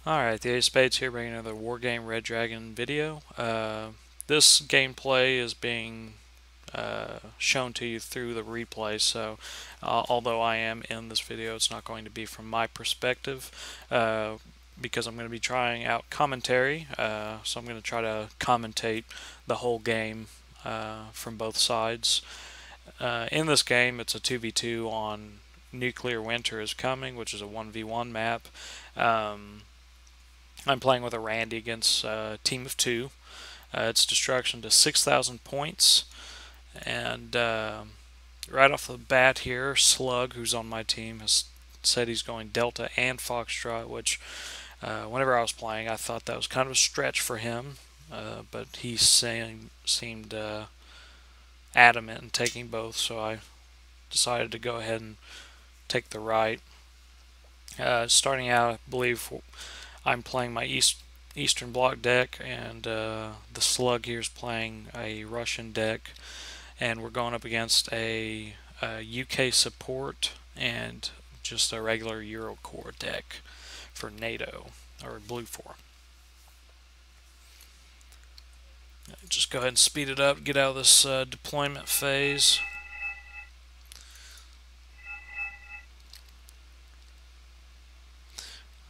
Alright, the Ace of Spades here, bringing another Wargame Red Dragon video. This gameplay is being shown to you through the replay, so although I am in this video, it's not going to be from my perspective because I'm going to be trying out commentary, so I'm going to try to commentate the whole game from both sides. In this game, it's a 2v2 on Nuclear Winter is Coming, which is a 1v1 map. I'm playing with a Randy against a team of two. It's destruction to 6,000 points. And right off the bat here, Slug, who's on my team, has said he's going Delta and Foxtrot, which whenever I was playing, I thought that was kind of a stretch for him. But he seemed adamant in taking both, so I decided to go ahead and take the right. Starting out, I believe I'm playing my Eastern Bloc deck, and the Slug here is playing a Russian deck, and we're going up against a UK support and just a regular Eurocore deck for NATO, or Blue 4. Just go ahead and speed it up, get out of this deployment phase.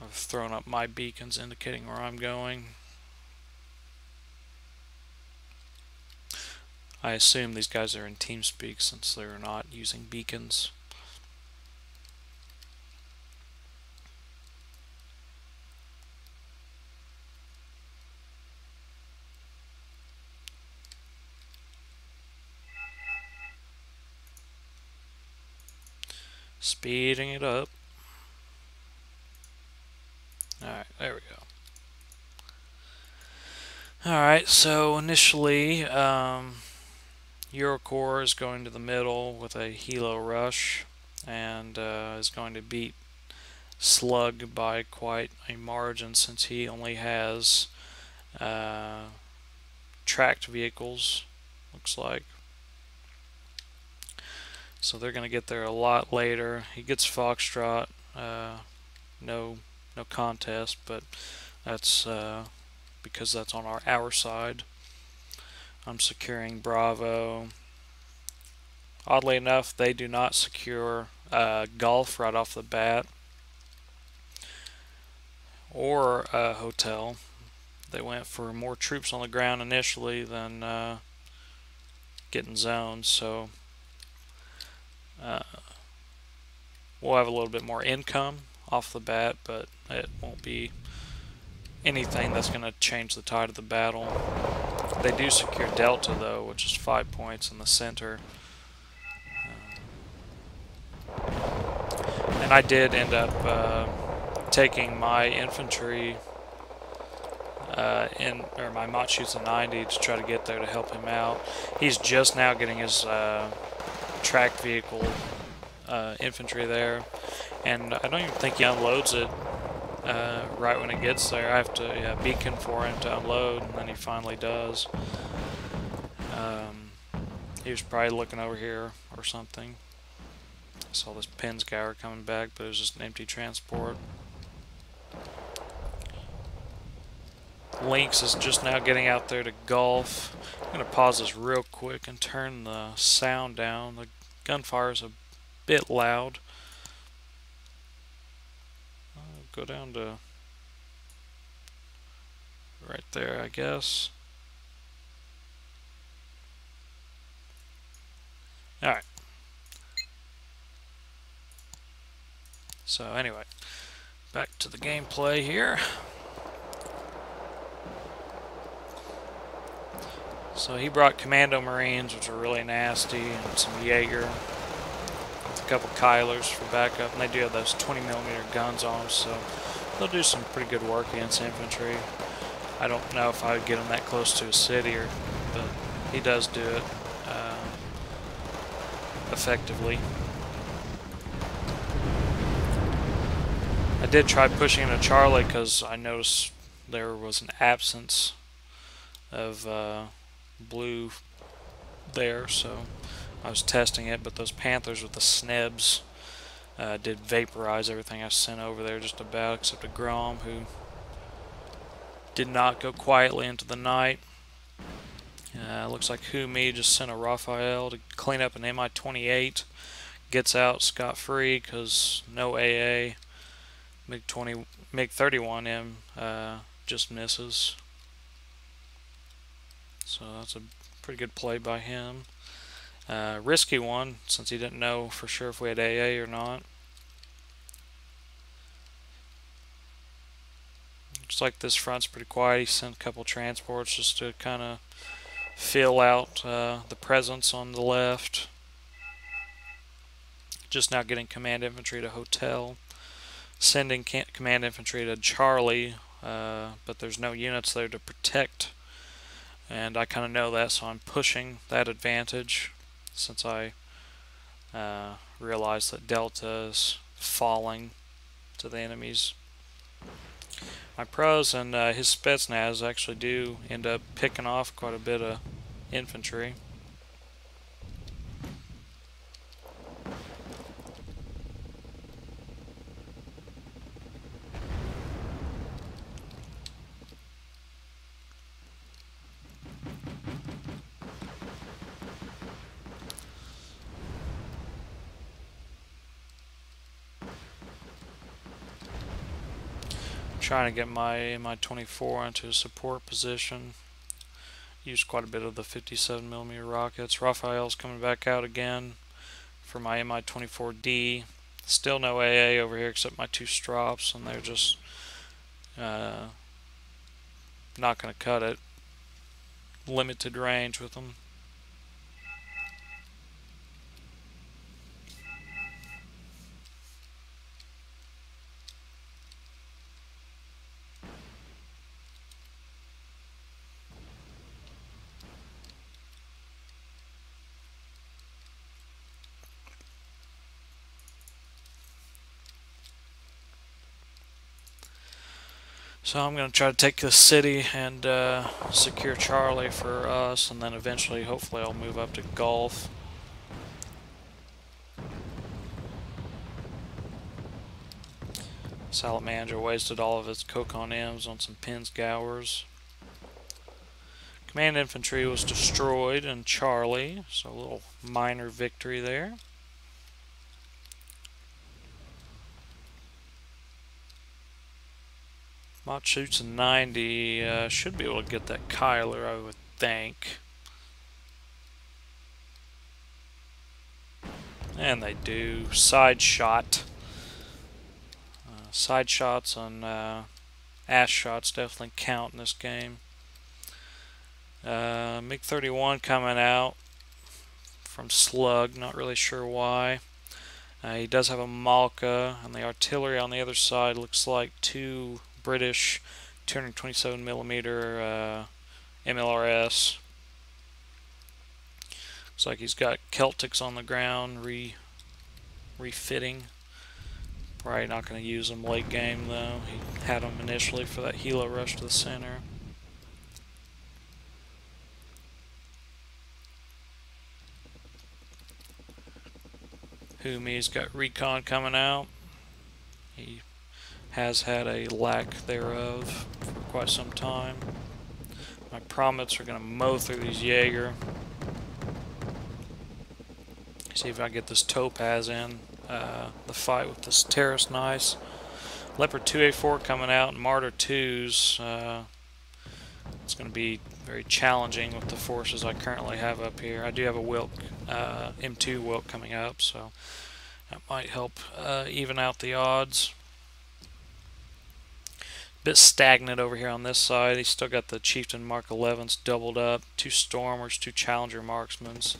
I've thrown up my beacons indicating where I'm going. I assume these guys are in TeamSpeak since they're not using beacons. Speeding it up. Alright, there we go. Alright, so initially, Eurocore is going to the middle with a Helo Rush, and is going to beat Slug by quite a margin since he only has tracked vehicles, looks like. So they're going to get there a lot later. He gets Foxtrot, no contest, but that's because that's on our side. I'm securing Bravo. Oddly enough, they do not secure Golf right off the bat, or Hotel. They went for more troops on the ground initially than getting zones, so we'll have a little bit more income off the bat, but it won't be anything that's going to change the tide of the battle. They do secure Delta though, which is 5 points in the center. And I did end up taking my infantry or my Mach shoots a 90 to try to get there to help him out. He's just now getting his tracked vehicle infantry there, and I don't even think he unloads it right when it gets there. I have to beacon for him to unload, and then he finally does. He was probably looking over here or something. I saw this Pinsgauer coming back, but it was just an empty transport. Lynx is just now getting out there to Gulf. I'm going to pause this real quick and turn the sound down. The gunfire is a bit loud. I'll go down to right there, I guess. Alright. So anyway, back to the gameplay here. So he brought Commando Marines, which are really nasty, and some Jaeger, with a couple Kylers for backup, and they do have those 20mm guns on them, so they'll do some pretty good work against infantry. I don't know if I would get him that close to a city, but he does do it effectively. I did try pushing into Charlie because I noticed there was an absence of blue there, so I was testing it, but those Panthers with the snebs did vaporize everything I sent over there just about, except a Grom who did not go quietly into the night. Looks like Who Me just sent a Raphael to clean up an Mi-28. Gets out scot-free because no AA. MiG-31M just misses. So that's a pretty good play by him. Risky one, since he didn't know for sure if we had AA or not. Looks like this front's pretty quiet. He sent a couple transports just to kind of fill out the presence on the left. Just now getting command infantry to Hotel. Sending command infantry to Charlie, but there's no units there to protect. And I kind of know that, so I'm pushing that advantage since I realize that Delta is falling to the enemies. My pros and his Spetsnaz actually do end up picking off quite a bit of infantry. Trying to get my Mi-24 into a support position. Used quite a bit of the 57mm rockets. Raphael's coming back out again for my Mi-24D. Still no AA over here except my 2 Strops, and they're just not going to cut it. Limited range with them. So I'm going to try to take the city and secure Charlie for us, and then eventually, hopefully, I'll move up to Gulf. Salamander wasted all of its Kokon M's on some Pins Gowers. Command infantry was destroyed in Charlie, so a little minor victory there. Mach shoots a 90, should be able to get that Kyler, I would think. And they do. Side shot. Side shots on ass shots definitely count in this game. MiG-31 coming out from Slug, not really sure why. He does have a Malka, and the artillery on the other side looks like 2 British 227mm MLRS. Looks like he's got Celtics on the ground refitting. Probably not going to use them late game though. He had them initially for that helo rush to the center. Who Me's got recon coming out. He has had a lack thereof for quite some time. My Promets are going to mow through these Jaeger. See if I get this Topaz in the fight with this Terrace Nice. Leopard 2A4 coming out, and Martyr 2s. It's going to be very challenging with the forces I currently have up here. I do have a Wilk, M2 Wilk coming up, so that might help even out the odds. Bit stagnant over here on this side. He's still got the Chieftain Mark 11s doubled up, 2 Stormers, 2 Challenger Marksmans.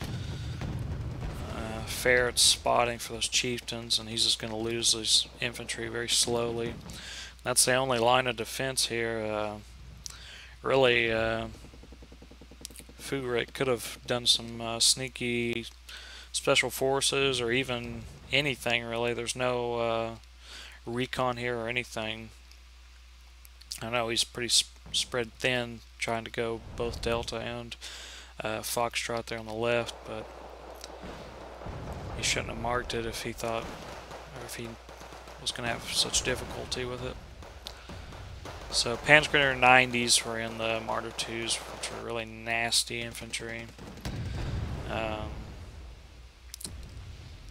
Ferret's spotting for those Chieftains, and he's just going to lose his infantry very slowly. That's the only line of defense here. Really, Furik could have done some sneaky special forces or even anything really. There's no recon here or anything. I know he's pretty spread thin, trying to go both Delta and Foxtrot there on the left, but he shouldn't have marked it if he thought, or if he was going to have such difficulty with it. So Panzergrenadier 90s were in the Martyr 2s, which were really nasty infantry.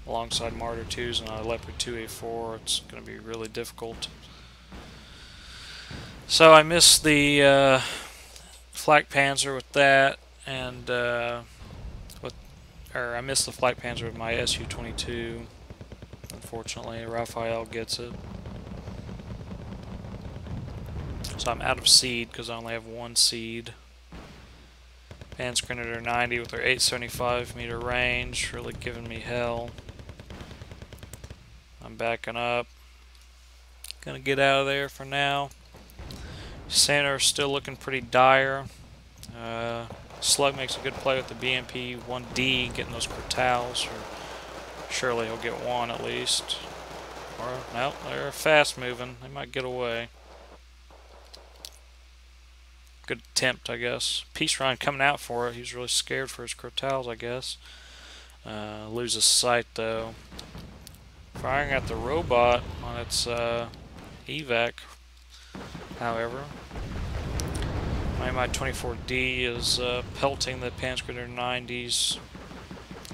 Alongside Martyr 2s and a Leopard 2A4, it's going to be really difficult. So I missed the Flak Panzer with that, and I missed the Flak Panzer with my Su-22. Unfortunately, Raphael gets it. So I'm out of seed because I only have one seed. Panzergrenadier 90 with their 875 meter range, really giving me hell. I'm backing up. Gonna get out of there for now. Center's still looking pretty dire. Slug makes a good play with the BMP 1D, getting those Crotals. Surely he'll get one at least. Or, no, they're fast moving. They might get away. Good attempt, I guess. Peace Ryan coming out for it. He's really scared for his Crotals, I guess. Loses sight, though. Firing at the robot on its evac, however. My 24D is pelting the Panzergrenadier 90s.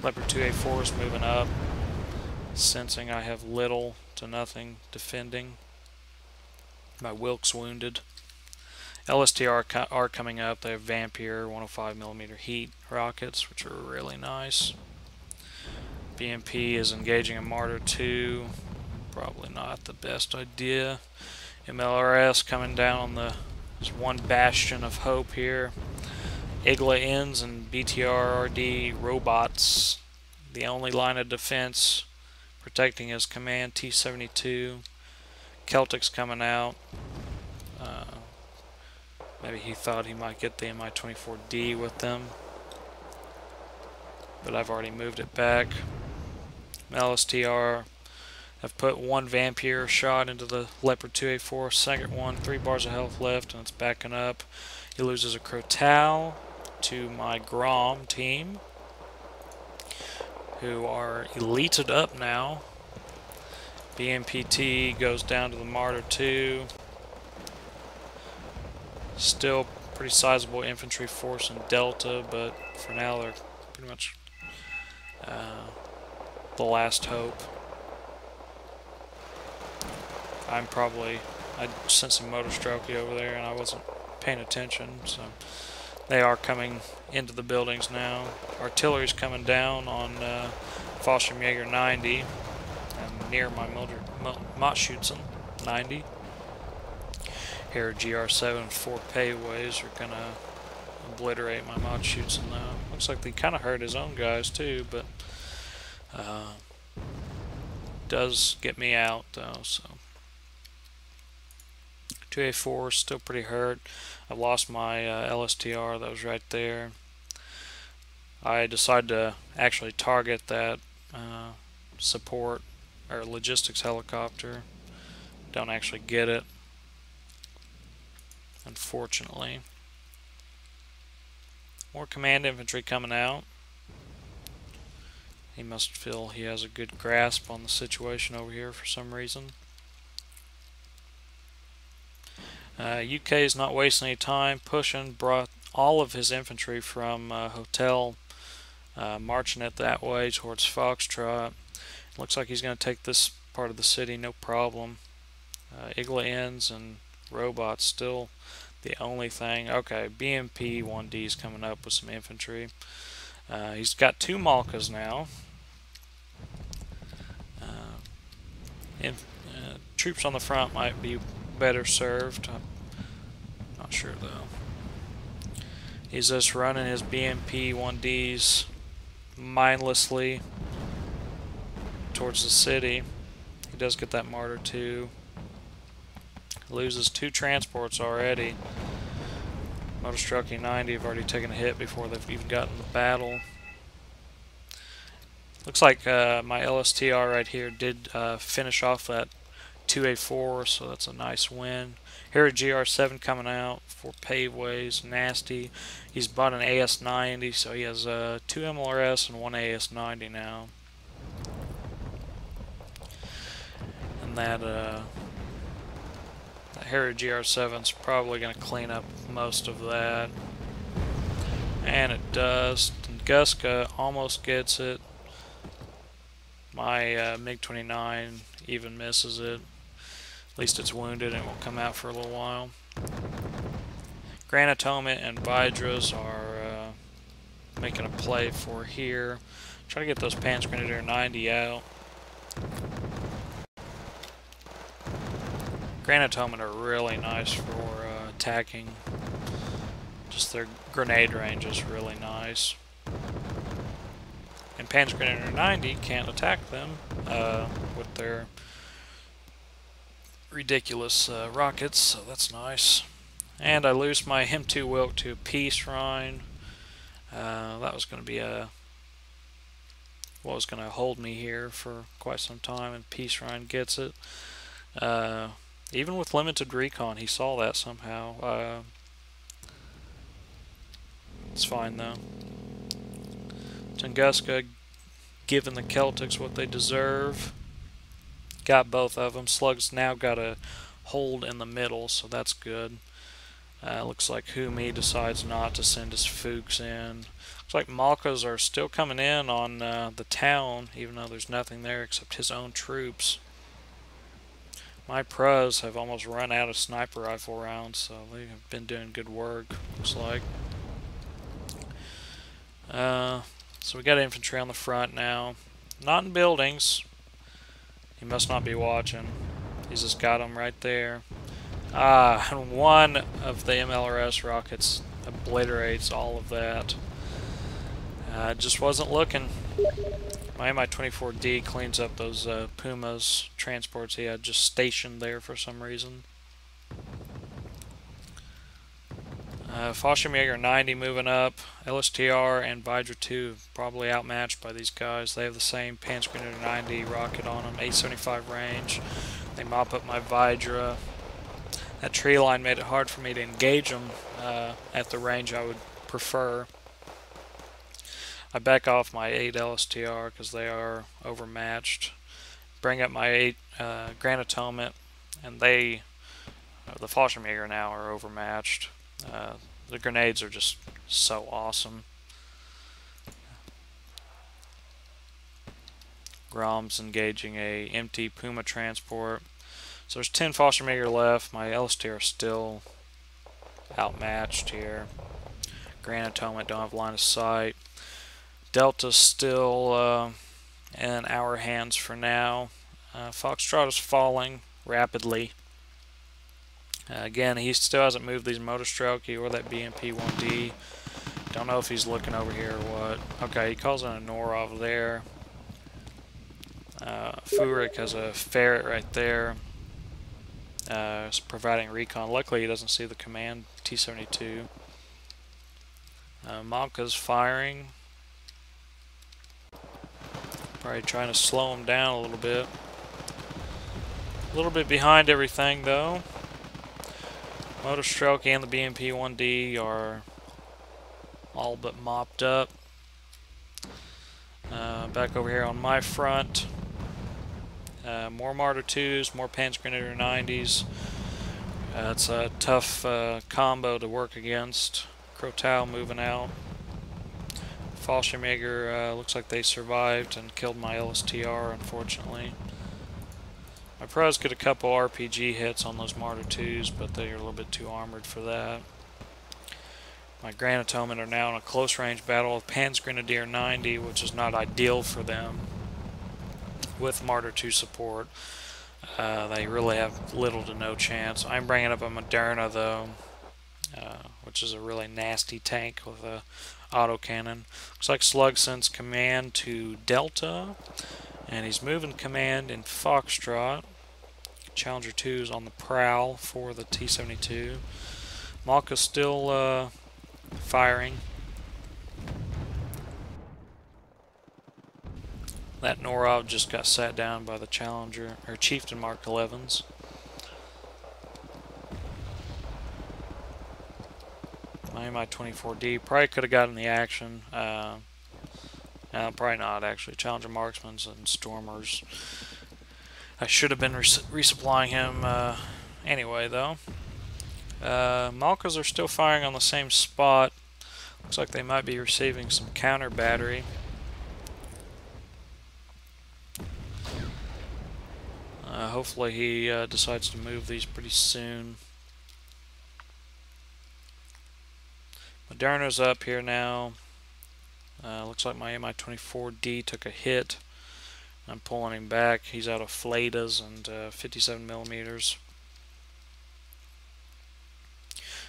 Leopard 2A4 is moving up, sensing I have little to nothing defending. My Wilkes wounded. LSTR are coming up. They have Vampire 105mm heat rockets, which are really nice. BMP is engaging a Martyr 2. Probably not the best idea. MLRS coming down on there's one bastion of hope here. Igla ends and BTRRD robots. The only line of defense protecting his command T-72. Celtic's coming out. Maybe he thought he might get the Mi-24D with them, but I've already moved it back. LSTR have put one Vampire shot into the Leopard 2A4, second one, 3 bars of health left, and it's backing up. He loses a Crotal to my Grom team, who are elited up now. BMPT goes down to the Martyr 2. Still pretty sizable infantry force in Delta, but for now they're pretty much the last hope. I sent some motor strokey over there and I wasn't paying attention, so they are coming into the buildings now. Artillery's coming down on Fallschirmjäger 90 and near my Machschützen 90. Here GR7 4 paveways are gonna obliterate my Machschützen now. Looks like they kind of hurt his own guys too, but does get me out though. So 2A4 is still pretty hurt. I lost my LSTR that was right there. I decided to actually target that support or logistics helicopter. Don't actually get it, unfortunately. More command infantry coming out. He must feel he has a good grasp on the situation over here for some reason. UK is not wasting any time. Pushing, brought all of his infantry from Hotel, marching it that way towards Foxtrot. Looks like he's going to take this part of the city, no problem. Igla ends and robots still the only thing. Okay, BMP 1D is coming up with some infantry. He's got 2 Malkas now. Troops on the front might be better served. I'm not sure though. He's just running his BMP 1Ds mindlessly towards the city. He does get that Martyr 2. Loses 2 transports already. Motor Strucky 90 have already taken a hit before they've even gotten the battle. Looks like my LSTR right here did finish off that 2A4, so that's a nice win. Here at GR7 coming out for paveways, nasty. He's bought an AS90, so he has 2 MLRS and 1 AS90 now. And that Harrier GR7's probably going to clean up most of that. And it does. Tunguska almost gets it. My MiG-29 even misses it. At least it's wounded and won't come out for a little while. Granatomet and Vidras are making a play for here. Try to get those Panzer Grenadier 90 out. Granatomet are really nice for attacking. Just their grenade range is really nice. And Panzer Grenadier 90 can't attack them with their ridiculous rockets, so that's nice. And I lose my M2 Wilk to Peace Rhine. That was going to be what was going to hold me here for quite some time, and Peace Rhine gets it. Even with limited recon, he saw that somehow. It's fine though. Tunguska giving the Celtics what they deserve. Got both of them. Slug's now got a hold in the middle, so that's good. Looks like Humi decides not to send his Fuchs in. Looks like Malkas are still coming in on the town, even though there's nothing there except his own troops. My pros have almost run out of sniper rifle rounds, so they have been doing good work, looks like. So we got infantry on the front now. Not in buildings. He must not be watching. He's just got them right there. And one of the MLRS rockets obliterates all of that. Just wasn't looking. My Mi-24D cleans up those Pumas transports he had just stationed there for some reason. Fallschirmjäger 90 moving up. LSTR and Vidra 2 probably outmatched by these guys. They have the same Panzer Grenadier 90 rocket on them, 875 range. They mop up my Vidra. That tree line made it hard for me to engage them at the range I would prefer. I back off my 8 LSTR because they are overmatched. Bring up my 8 Granatomet, and the Fallschirmjäger now are overmatched. The grenades are just so awesome. Grom's engaging a empty Puma transport. So there's 10 Fallschirmjäger left. My LSTR are still outmatched here. Granatomet don't have line of sight. Delta's still in our hands for now. Foxtrot is falling rapidly. Again, he still hasn't moved these Motorstrelky or that BMP-1D. Don't know if he's looking over here or what. Okay, he calls in a Norov there. Furyk has a ferret right there. Providing recon. Luckily, he doesn't see the command T-72. Malka's firing. Probably trying to slow him down a little bit. A little bit behind everything, though. Motorstrelky and the BMP-1D are all but mopped up. Back over here on my front. More Marder 2s, more Panzer Grenadier 90s. It's a tough combo to work against. Krotow moving out. Fallschirmjäger looks like they survived and killed my LSTR, unfortunately. My pros get a couple RPG hits on those Marder 2s, but they are a little bit too armored for that. My Granatomet are now in a close range battle with Panzer Grenadier 90, which is not ideal for them with Marder 2 support. They really have little to no chance. I'm bringing up a Moderna, though, which is a really nasty tank with a autocannon. Looks like Slug sends command to Delta, and he's moving command in Foxtrot. Challenger 2 is on the prowl for the T-72. Malka's still firing. That Norov just got sat down by the Challenger, or Chieftain Mark 11s. My Mi-24D probably could have gotten the action. Probably not, actually. Challenger Marksmans and Stormers. I should have been resupplying him Anyway, though, Malkas are still firing on the same spot. Looks like they might be receiving some counter battery. Hopefully he decides to move these pretty soon. Moderna's up here now. Looks like my Mi-24D took a hit. I'm pulling him back. He's out of Fletas and 57 millimeters.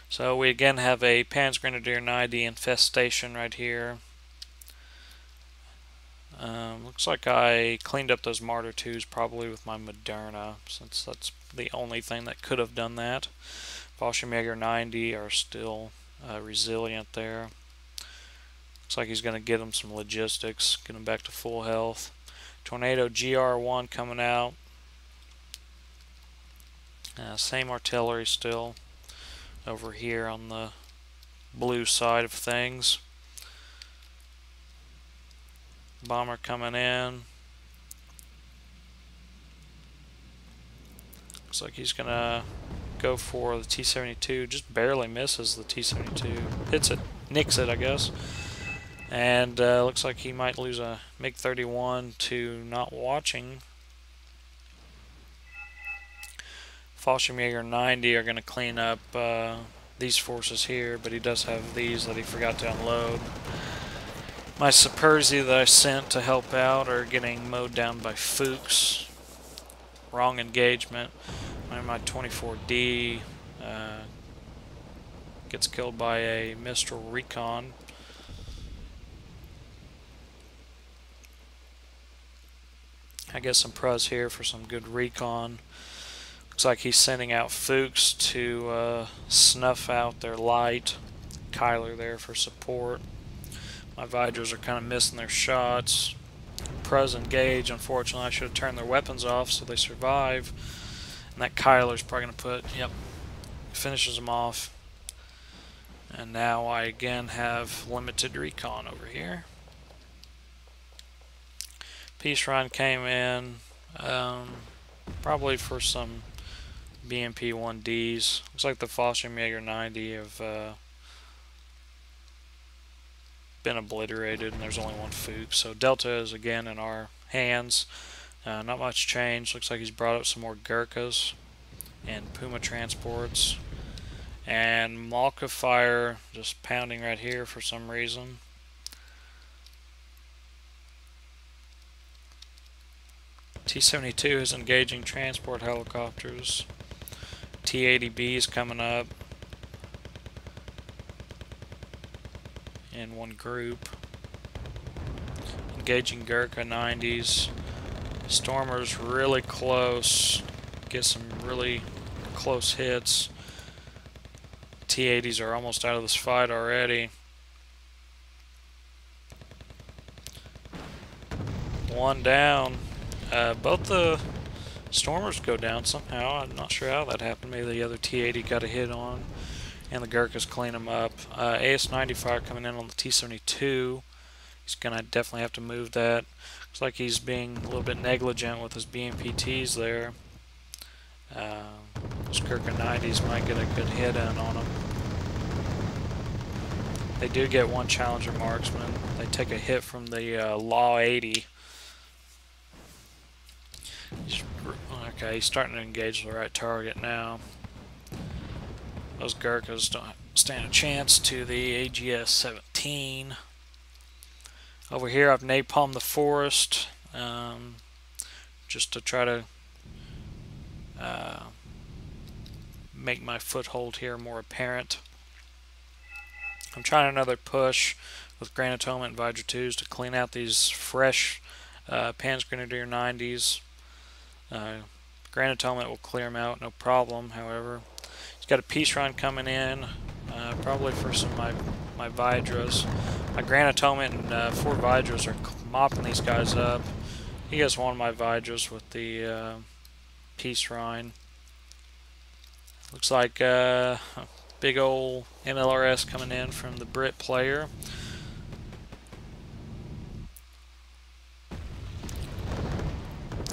So we again have a Panzergrenadier 90 infestation right here. Looks like I cleaned up those Martyr 2s probably with my Moderna, since that's the only thing that could have done that. Fallschirmjäger 90 are still resilient there. Looks like he's going to get him some logistics, get him back to full health. Tornado GR1 coming out. Same artillery still over here on the blue side of things. Bomber coming in. Looks like he's gonna go for the T-72. Just barely misses the T-72. Hits it, nicks it, I guess. And looks like he might lose a MiG-31 to not watching. Fallschirmjäger 90 are going to clean up these forces here, but he does have these that he forgot to unload. My Superzi that I sent to help out are getting mowed down by Fuchs. Wrong engagement. My 24D gets killed by a Mistral Recon. I get some pros here for some good recon. Looks like he's sending out Fuchs to snuff out their light. Kyler there for support. My Vidras are kind of missing their shots. Pros engage. Unfortunately, I should have turned their weapons off so they survive. And that Kyler's probably going to put, yep, finishes them off. And now I again have limited recon over here. Peace Run came in, probably for some BMP-1Ds. Looks like the Fallschirmjäger 90 have been obliterated, and there's only one Fuchs. So Delta is again in our hands. Not much change. Looks like he's brought up some more Gurkhas and Puma transports. And Malka fire just pounding right here for some reason. T-72 is engaging transport helicopters. T-80B is coming up in one group. Engaging Gurkha 90s. Stormers really close. Get some really close hits. T-80s are almost out of this fight already. One down. Both the Stormers go down somehow. I'm not sure how that happened. Maybe the other T-80 got a hit on, and the Gurkhas clean them up. AS-90 fire coming in on the T-72. He's going to definitely have to move that. Looks like he's being a little bit negligent with his BMPTs there. Those Gurkha 90s might get a good hit in on them. They do get one Challenger marksman. They take a hit from the Law 80. Okay, he's starting to engage the right target now. Those Gurkhas don't stand a chance to the AGS-17. Over here I've napalmed the forest just to try to make my foothold here more apparent. I'm trying another push with Granatoma and Vidra 2s to clean out these fresh Panzergrenadier 90s. Granatoma will clear them out, no problem. However, he's got a peace run coming in, probably for some of my Vidras. My Granatoma and 4 Vidras are mopping these guys up. He gets one of my Vidras with the peace run. Looks like a big old NLRS coming in from the Brit player.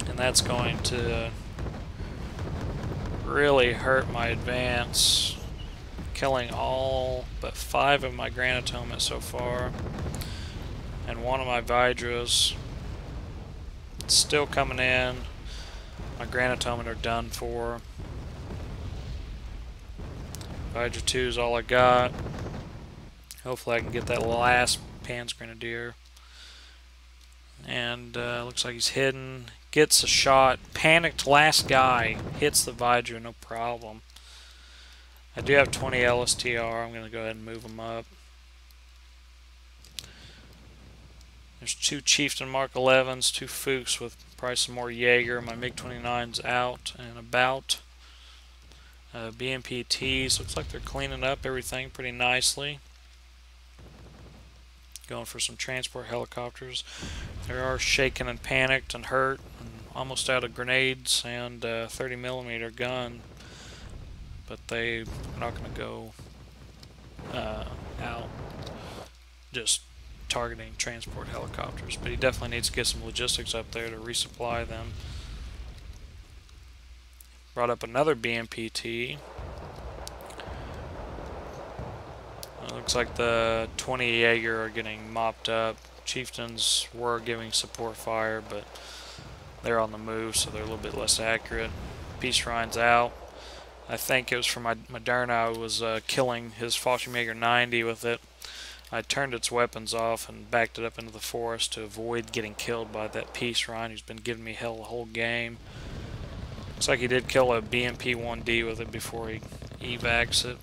And that's going to really hurt my advance, killing all but 5 of my Granatomas so far, and 1 of my Vidras. It's still coming in. My Granatomen are done for. Vidra 2 is all I got. Hopefully I can get that last Pan's Grenadier. And looks like he's hidden. Gets a shot. Panicked last guy. Hits the Vidra, no problem. I do have 20 LSTR. I'm going to go ahead and move them up. There's 2 Chieftain Mark 11s, 2 Fuchs with probably some more Jaeger. My MiG-29's out and about. BMPTs, looks like they're cleaning up everything pretty nicely. Going for some transport helicopters. They are shaken and panicked and hurt and almost out of grenades and 30mm gun. But they're not going to go out just targeting transport helicopters. But he definitely needs to get some logistics up there to resupply them. Brought up another BMPT. Looks like the 20 Jaeger are getting mopped up. Chieftains were giving support fire, but they're on the move, so they're a little bit less accurate. Peace Rhine's out. I think it was from my Moderna. I was killing his Foster Jaeger 90 with it. I turned its weapons off and backed it up into the forest to avoid getting killed by that Peace Rhine who's been giving me hell the whole game. Looks like he did kill a BMP-1D with it before he evacs it.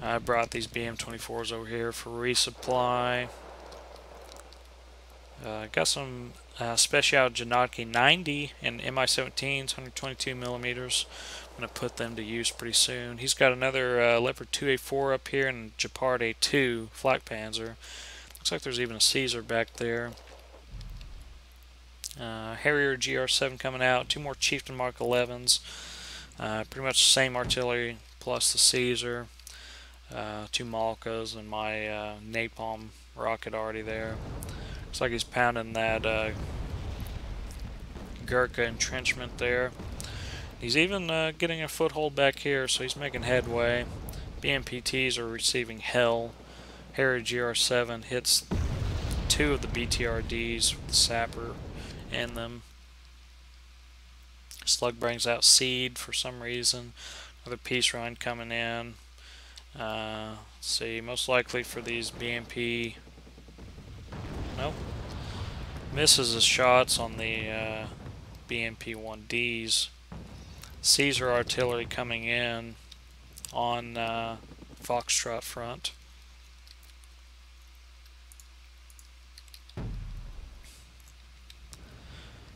I brought these BM-24s over here for resupply. Got some Special Janotki 90 and Mi-17s, 122mm. I'm going to put them to use pretty soon. He's got another Leopard 2A4 up here and Gepard A2 Flak Panzer. Looks like there's even a Caesar back there. Harrier GR7 coming out. 2 more Chieftain Mark 11s. Pretty much the same artillery plus the Caesar. 2 Malkas and my napalm rocket already there. Looks like he's pounding that Gurkha entrenchment there. He's even getting a foothold back here, so he's making headway. BMPTs are receiving hell. Harrier GR7 hits 2 of the BTRDs with the sapper in them. Slug brings out Seed for some reason. Another Peace Rhine coming in. Let's see, most likely for these BMP. Nope. Misses his shots on the BMP-1Ds. Caesar artillery coming in on Foxtrot front.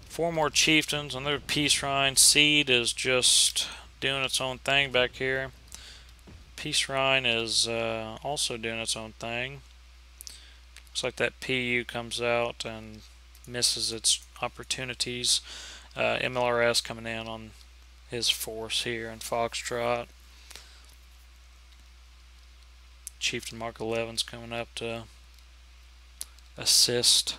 Four more Chieftains, another Peace Rhine. Seed is just doing its own thing back here. Peace Rhine is also doing its own thing. Looks like that PU comes out and misses its opportunities. MLRS coming in on his force here in Foxtrot. Chieftain Mark 11's coming up to assist.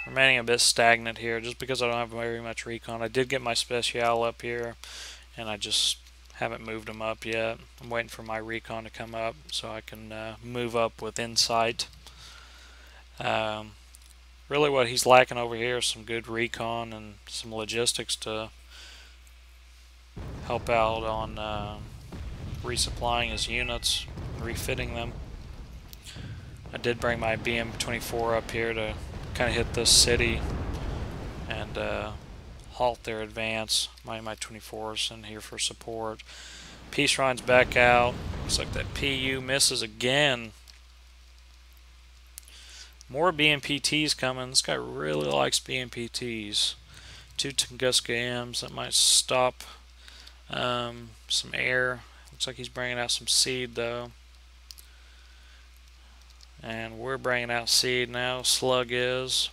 Remaining a bit stagnant here just because I don't have very much recon. I did get my Special up here and I just haven't moved them up yet. I'm waiting for my recon to come up so I can move up with insight. Really what he's lacking over here is some good recon and some logistics to help out on resupplying his units, refitting them. I did bring my BM-24 up here to kind of hit this city and halt their advance. My 24's in here for support. Peace Rhine's back out. Looks like that PU misses again. More BMPTs coming. This guy really likes BMPTs. 2 Tunguska M's that might stop some air. Looks like he's bringing out some Seed though. And we're bringing out Seed now. Slug is.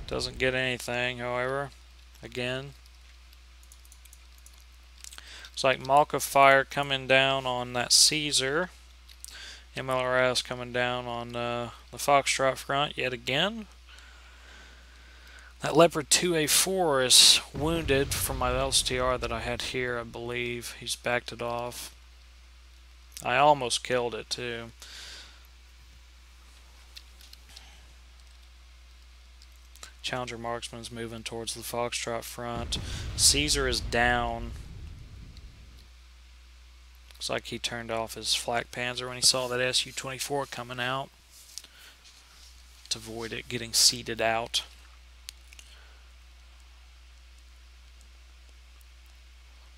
Doesn't get anything, however. Again. Looks like Malka fire coming down on that Caesar. MLRS coming down on the Foxtrot front yet again. That Leopard 2A4 is wounded from my LSTR that I had here, I believe. He's backed it off. I almost killed it too. Challenger Marksman's moving towards the Foxtrot front. Caesar is down. Looks like he turned off his flak panzer when he saw that Su-24 coming out to avoid it getting seeded out.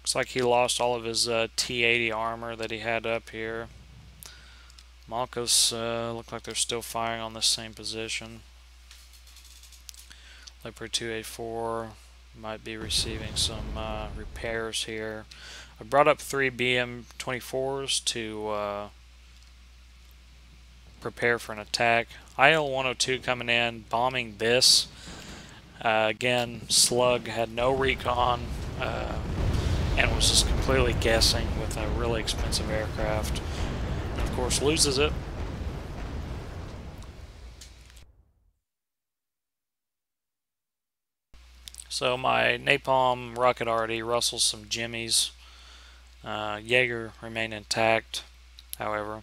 Looks like he lost all of his T-80 armor that he had up here. Malkas look like they're still firing on the same position. Leopard 2A4 might be receiving some repairs here. I brought up 3 BM-24s to prepare for an attack. IL-102 coming in, bombing this. Again, Slug had no recon and was just completely guessing with a really expensive aircraft. And of course, loses it. So my napalm rocket already rustles some jimmies. Jaeger remain intact, however.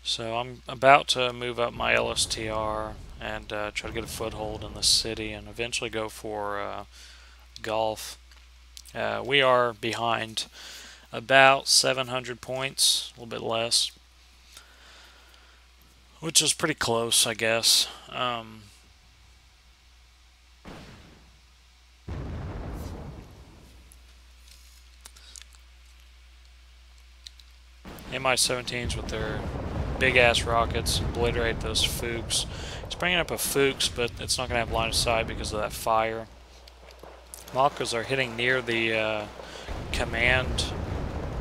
So I'm about to move up my LSTR and try to get a foothold in the city and eventually go for Gulf. We are behind about 700 points, a little bit less, which is pretty close, I guess. Mi-17s with their big-ass rockets obliterate those Fuchs. It's bringing up a Fuchs, but it's not going to have line of sight because of that fire. Malkas are hitting near the command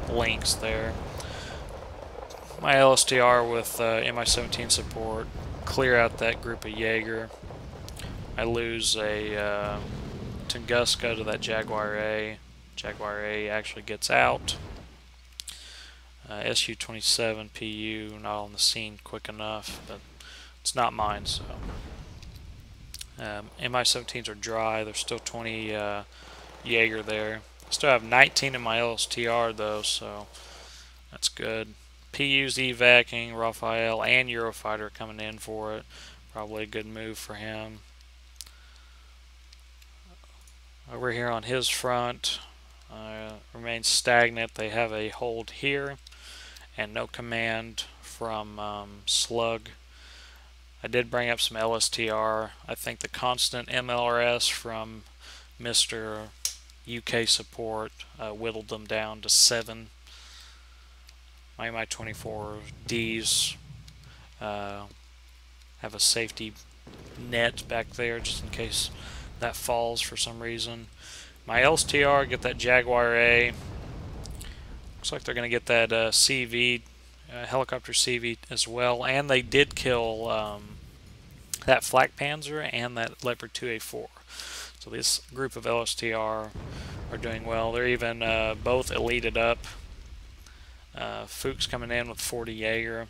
links there. My LSTR with Mi-17 support clear out that group of Jaeger. I lose a Tunguska to that Jaguar A. Jaguar A actually gets out. Su-27 PU not on the scene quick enough, but it's not mine, so. Mi-17s are dry. There's still 20 Jaeger there. I still have 19 in my LSTR though, so that's good. PU's evacing, Raphael and Eurofighter coming in for it. Probably a good move for him. Over here on his front, remains stagnant. They have a hold here and no command from Slug. I did bring up some LSTR. I think the constant MLRS from Mr. UK support whittled them down to 7. My Mi-24Ds have a safety net back there just in case that falls for some reason. My LSTR get that Jaguar A. Looks like they're going to get that CV, helicopter CV as well, and they did kill that Flak Panzer and that Leopard 2A4. So this group of LSTR are doing well. They're even both elited up. Fuchs coming in with 40 Jaeger.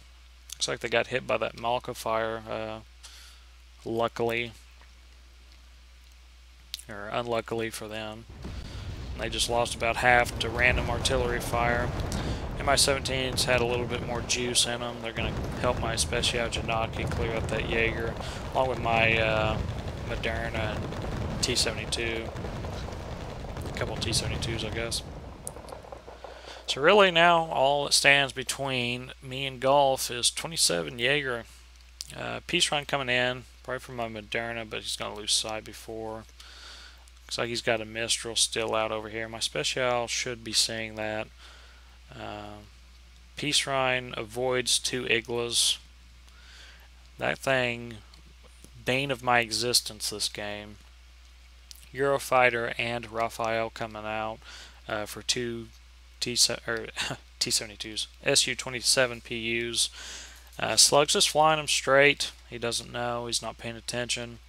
Looks like they got hit by that Malka fire, luckily, or unluckily for them. They just lost about half to random artillery fire. Mi-17s had a little bit more juice in them. They're going to help my Special Janaki clear out that Jaeger, along with my Moderna and T-72. A couple T-72s, I guess. So really now, all that stands between me and Gulf is 27 Jaeger. Peace run coming in, probably from my Moderna, but he's going to lose sight before. Looks like he's got a Mistral still out over here. My Special should be seeing that. Peace Rhine avoids 2 Iglas. That thing, bane of my existence this game. Eurofighter and Raphael coming out for 2 T-72s. Su-27 PUs. Slug's just flying them straight. He doesn't know. He's not paying attention.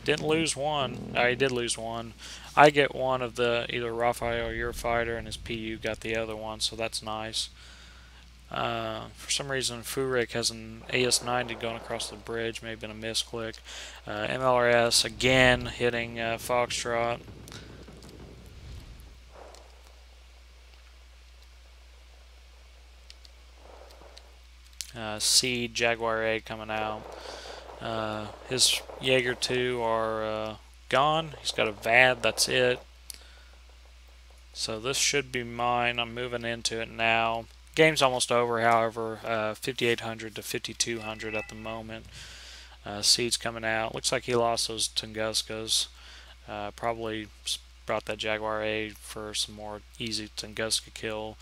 Didn't lose one. He did lose one. I get one of the either Raphael or Eurofighter, and his PU got the other one, so that's nice. For some reason, Furyk has an AS90 going across the bridge. May have been a misclick. MLRS again hitting Foxtrot. Seed, Jaguar A coming out. His Jaeger 2 are gone. He's got a VAD, that's it. So this should be mine. I'm moving into it now. Game's almost over, however. 5,800 to 5,200 at the moment. Seed's coming out. Looks like he lost those Tunguskas. Probably brought that Jaguar A for some more easy Tunguska kill.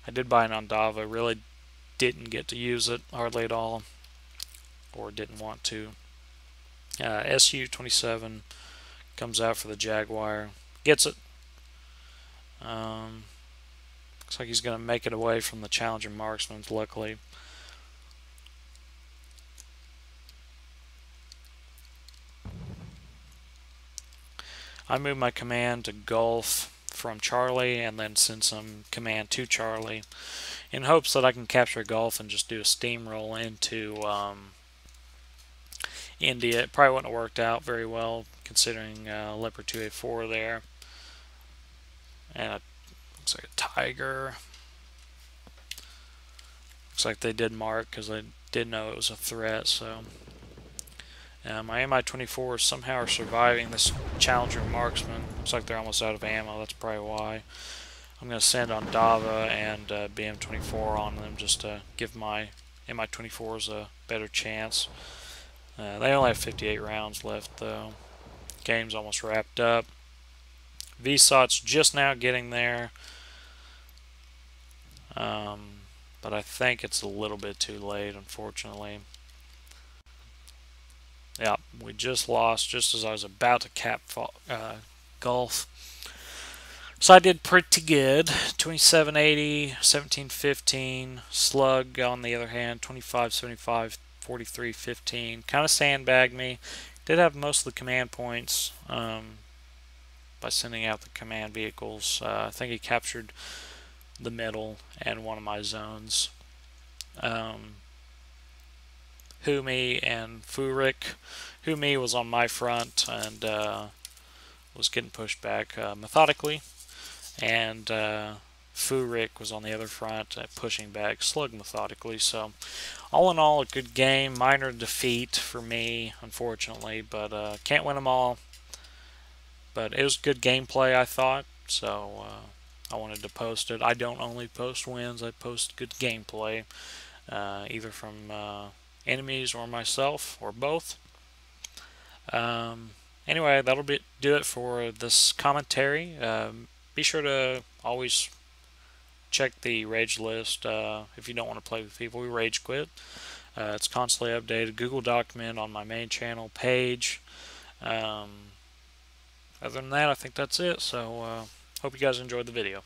I did buy an Ondava. Really didn't get to use it hardly at all, or didn't want to. SU-27 comes out for the Jaguar. Gets it. Looks like he's going to make it away from the Challenger marksmen, luckily. I move my command to Gulf from Charlie and then send some command to Charlie in hopes that I can capture Gulf and just do a steamroll into India. It probably wouldn't have worked out very well considering Leopard 2A4 there. And it looks like a Tiger. Looks like they did mark because they did know it was a threat. So my Mi-24s somehow are surviving this Challenger marksman. Looks like they're almost out of ammo. That's probably why. I'm going to send Ondava and BM-24 on them just to give my Mi-24s a better chance. They only have 58 rounds left though. Game's almost wrapped up. VSOT's just now getting there. But I think it's a little bit too late, unfortunately. Yeah, we just lost just as I was about to cap Gulf. So I did pretty good. 2780, 1715. Slug, on the other hand, 2575, 4315. Kind of sandbagged me. Did have most of the command points by sending out the command vehicles. I think he captured the middle and one of my zones. Humi and Furyk. Humi was on my front and was getting pushed back methodically, and Furyk was on the other front pushing back Slug methodically. So all in all, a good game. Minor defeat for me, unfortunately, but can't win them all. But it was good gameplay, I thought, so I wanted to post it. I don't only post wins, I post good gameplay, either from enemies or myself, or both. Anyway, that'll do it for this commentary. Be sure to always check the rage list if you don't want to play with people. We rage quit. It's constantly updated. Google document on my main channel page. Other than that, I think that's it. So, hope you guys enjoyed the video.